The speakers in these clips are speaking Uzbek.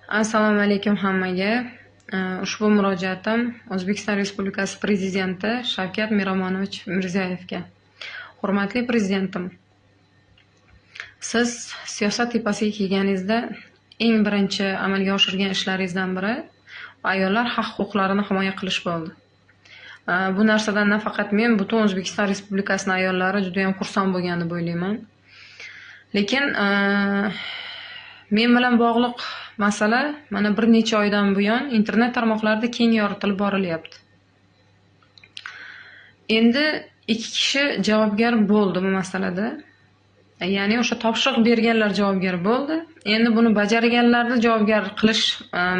Assalomu alaykum hammaga. Ushbu murojaatim O'zbekiston Respublikasi Prezidenti Shavkat Miromonovich Mirziyoyevga. Hurmatli Prezidentim, siz siyosat tepasiga kelganingizda eng birinchi amalga oshirgan ishlaringizdan biri ayollar haq-huquqlarini himoya qilish bo'ldi. Bu narsadan nafaqat men, butun O'zbekiston Respublikasining ayollari juda ham xursand bo'lgan deb o'ylayman. Lekin men bilan bog'liq masala mana bir necha oydan buyon internet tarmoqlarida keng yoritilib borilyapti. Endi ikki kishi javobgar bo'ldi bu masalada. Ya'ni o'sha topshiriq berganlar javobgar bo'ldi. Endi buni bajarganlarni javobgar qilish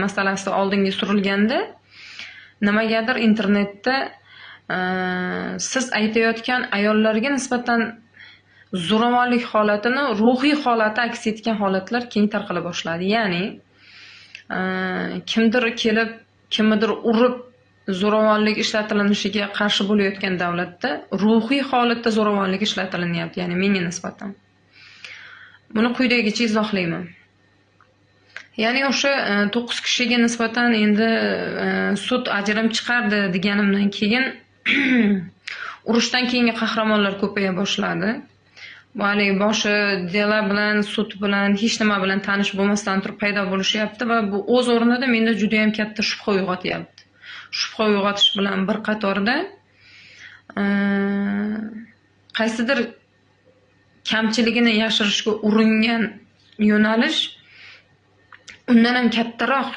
masalasi oldinga surilganda nimagadir internetda siz aytayotgan ayollarga nisbatan zo'ravonlik holatini ruhiy holati aks etgan holatlar keng tarqala boshladi. Ya'ni kimdir kelib kimnidir urib zo'ravonlik ishlatilishiga qarshi bo'layotgan davlatda ruhiy holatda zo'ravonlik ishlatilinyapti, ya'ni menga nisbatan. Buni quyidagicha izohlayman. Ya'ni o'sha 9 kishiga nisbatan endi sud ajrim chiqardi deganimdan keyin urushdan keyingi qahramonlar ko'paya boshladi. Hali boshi dela bilan, sud bilan, hech nima bilan tanish bo'lmasdan turib paydo bo'lishyapti va bu o'z o'rnida menda juda ham katta shubha uyg'otyapti. Shubha uyg'otish bilan bir qatorda qaysidir kamchiligini yashirishga uringan yo'nalish undan ham kattaroq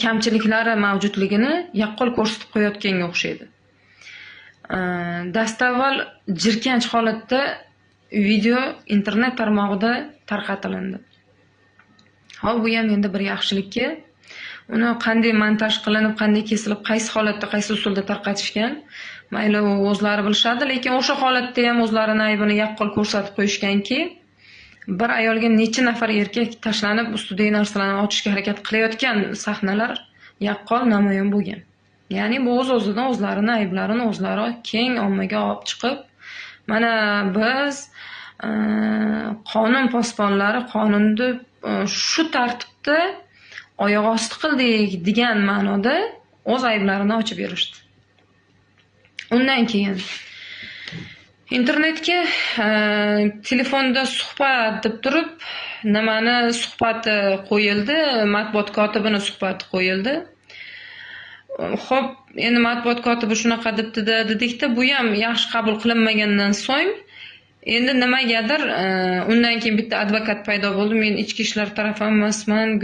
kamchiliklari mavjudligini yaqqol ko'rsatib qo'yayotganga o'xshaydi. Dastavval jirkanch holatda video internet tarmog'ida tarqatilindi. Hop, bu ham endi bir yaxshilikka. Uni qanday montaj qilinib, qanday kesilib, qaysi holatda, qaysi usulda tarqatishgan, mayli o'zlari bilishadi, lekin o'sha holatda ham o'zlarining aybini yaqqol ko'rsatib qo'yishganki, bir ayolga necha nafar erkak tashlanib, ustidagi narsalarni ochishga harakat qilayotgan sahnalar yaqqol namoyon bo'lgan. Ya'ni bu o'z-o'zidan o'zlarining ayblarini o'zlari keng ommaga olib chiqib, mana biz qonun posbonlari qonunni shu tartibda oyoq osti qildik degan ma'noda o'z ayblarini ochib berishdi. Undan keyin internetga telefonda suhbat deb turib, nimani suhbati qo'yildi, matbuot kotibining suhbati qo'yildi. Xo'p, endi matbuot kotibi shunaqa debdi-da, dedikda, bu ham yaxshi qabul qilinmagandan so'ng endi nimagadir undan keyin bitta advokat paydo bo'ldi. Men ichki ishlar tarafi emasman,